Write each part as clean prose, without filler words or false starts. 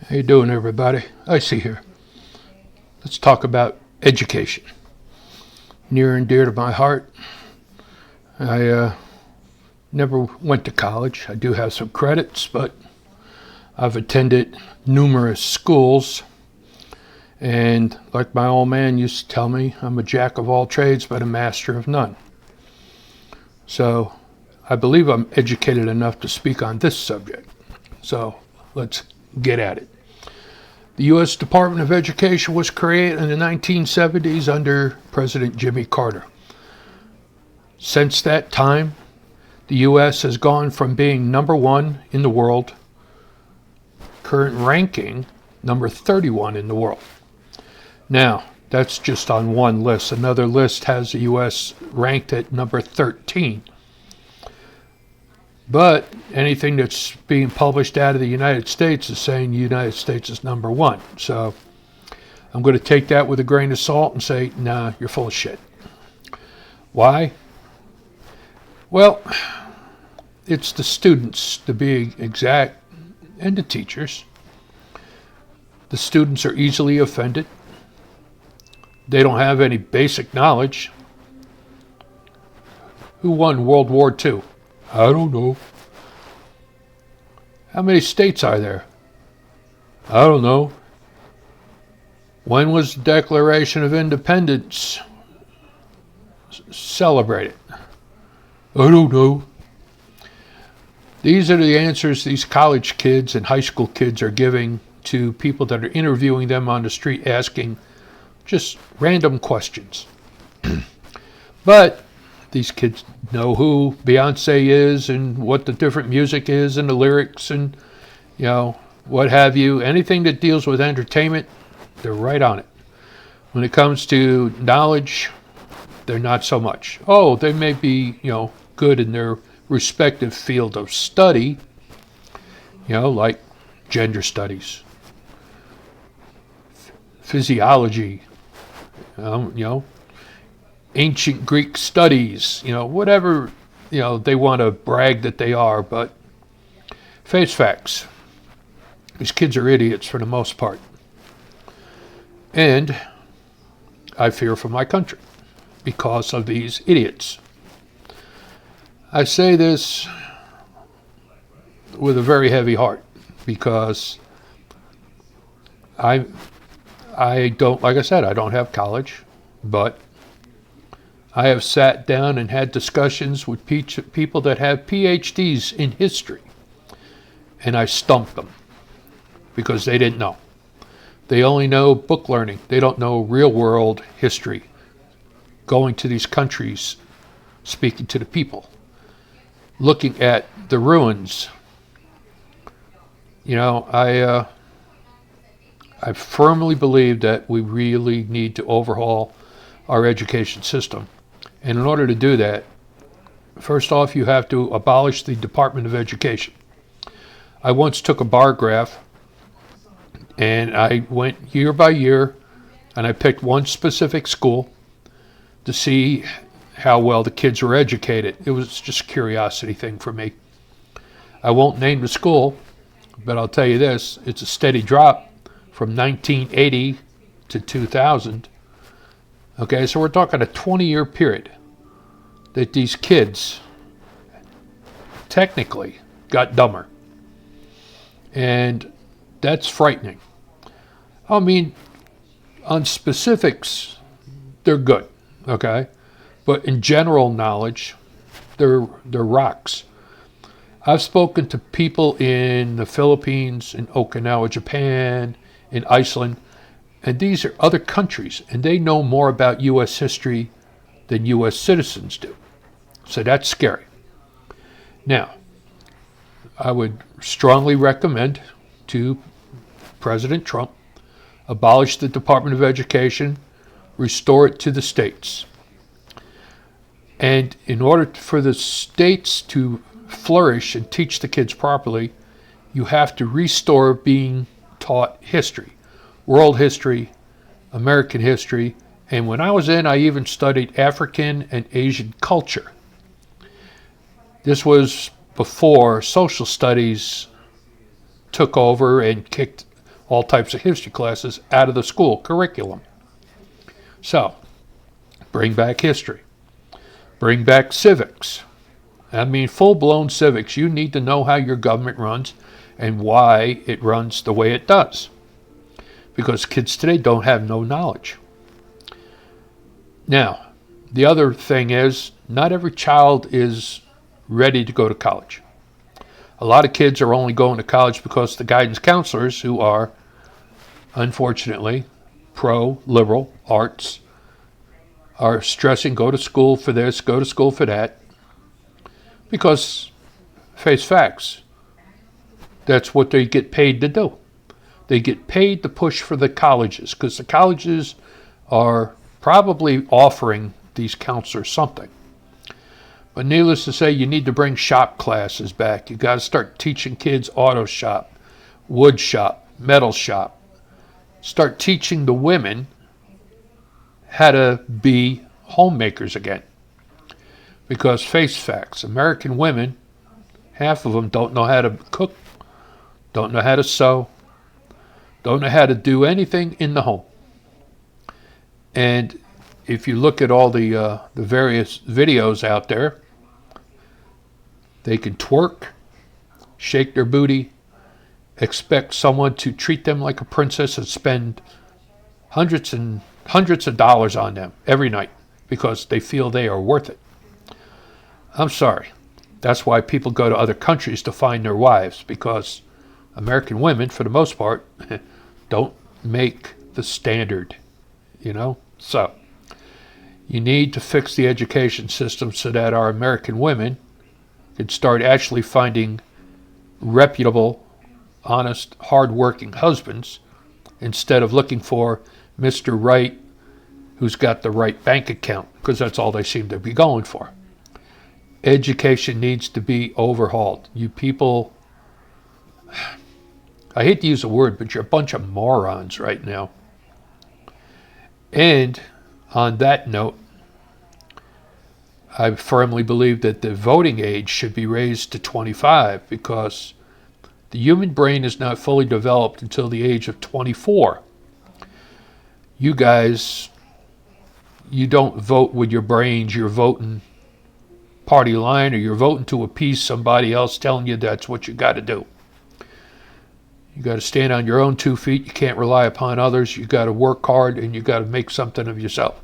How you doing, everybody? I see here. Let's talk about education. Near and dear to my heart. I never went to college. I do have some credits, but I've attended numerous schools. And like my old man used to tell me, I'm a jack of all trades, but a master of none. So I believe I'm educated enough to speak on this subject. So let's get at it. The U.S. Department of Education was created in the 1970s under President Jimmy Carter. Since that time, the U.S. has gone from being number one in the world, current ranking, number 31 in the world. Now, that's just on one list. Another list has the U.S. ranked at number 13. But anything that's being published out of the United States is saying the United States is number one. So I'm going to take that with a grain of salt and say, nah, you're full of shit. Why? Well, it's the students, to be exact, and the teachers. The students are easily offended. They don't have any basic knowledge. Who won World War II? I don't know. How many states are there? I don't know. When was the Declaration of Independence celebrated? I don't know. These are the answers these college kids and high school kids are giving to people that are interviewing them on the street, asking just random questions. But these kids know who Beyonce is and what the different music is and the lyrics and, what have you. Anything that deals with entertainment, they're right on it. When it comes to knowledge, they're not so much. Oh, they may be, good in their respective field of study, like gender studies, physiology, ancient Greek studies, whatever, they want to brag that they are, but face facts. These kids are idiots for the most part. And I fear for my country because of these idiots. I say this with a very heavy heart because I don't, like I said, I don't have college, but I have sat down and had discussions with people that have PhDs in history, and I stumped them because they didn't know. They only know book learning. They don't know real-world history, going to these countries, speaking to the people, looking at the ruins. I firmly believe that we really need to overhaul our education system. And in order to do that, first off, you have to abolish the Department of Education. I once took a bar graph, and I went year by year, and I picked one specific school to see how well the kids were educated. It was just a curiosity thing for me. I won't name the school, but I'll tell you this, it's a steady drop from 1980 to 2000. Okay, so we're talking a 20-year period that these kids technically got dumber. And that's frightening. I mean, on specifics, they're good, okay? But in general knowledge, they're rocks. I've spoken to people in the Philippines, in Okinawa, Japan, in Iceland, and these are other countries, and they know more about U.S. history than U.S. citizens do. So that's scary. Now, I would strongly recommend to President Trump abolish the Department of Education, restore it to the states. And in order for the states to flourish and teach the kids properly, you have to restore being taught history. World history, American history, and when I was in, I even studied African and Asian culture. This was before social studies took over and kicked all types of history classes out of the school curriculum. So, bring back history. Bring back civics. I mean, full-blown civics. You need to know how your government runs and why it runs the way it does. Because kids today don't have no knowledge. Now, the other thing is, not every child is ready to go to college. A lot of kids are only going to college because the guidance counselors, who are, unfortunately, pro-liberal arts, are stressing go to school for this, go to school for that. Because, face facts, that's what they get paid to do. They get paid to push for the colleges, because the colleges are probably offering these counselors something. But needless to say, you need to bring shop classes back. You got to start teaching kids auto shop, wood shop, metal shop. Start teaching the women how to be homemakers again. Because face facts, American women, half of them don't know how to cook, don't know how to sew, don't know how to do anything in the home. And if you look at all the various videos out there, they can twerk, shake their booty, expect someone to treat them like a princess and spend hundreds of dollars on them every night because they feel they are worth it. I'm sorry. That's why people go to other countries to find their wives, because American women, for the most part, don't make the standard, So, you need to fix the education system so that our American women can start actually finding reputable, honest, hard-working husbands instead of looking for Mr. Right who's got the right bank account, because that's all they seem to be going for. Education needs to be overhauled. You people, I hate to use the word, but you're a bunch of morons right now. And on that note, I firmly believe that the voting age should be raised to 25, because the human brain is not fully developed until the age of 24. You guys, you don't vote with your brains. You're voting party line, or you're voting to appease somebody else telling you that's what you got to do. You got to stand on your own 2 feet. You can't rely upon others. You got to work hard, and you got to make something of yourself.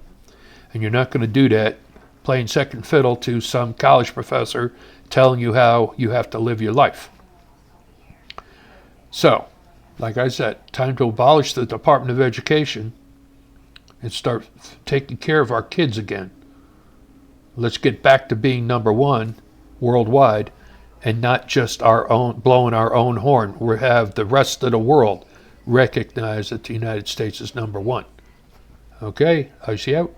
And you're not going to do that playing second fiddle to some college professor telling you how you have to live your life. So, like I said, time to abolish the Department of Education and start taking care of our kids again. Let's get back to being number one worldwide, and not just our own, blowing our own horn. We have the rest of the world recognize that the United States is number one. Okay, I see out.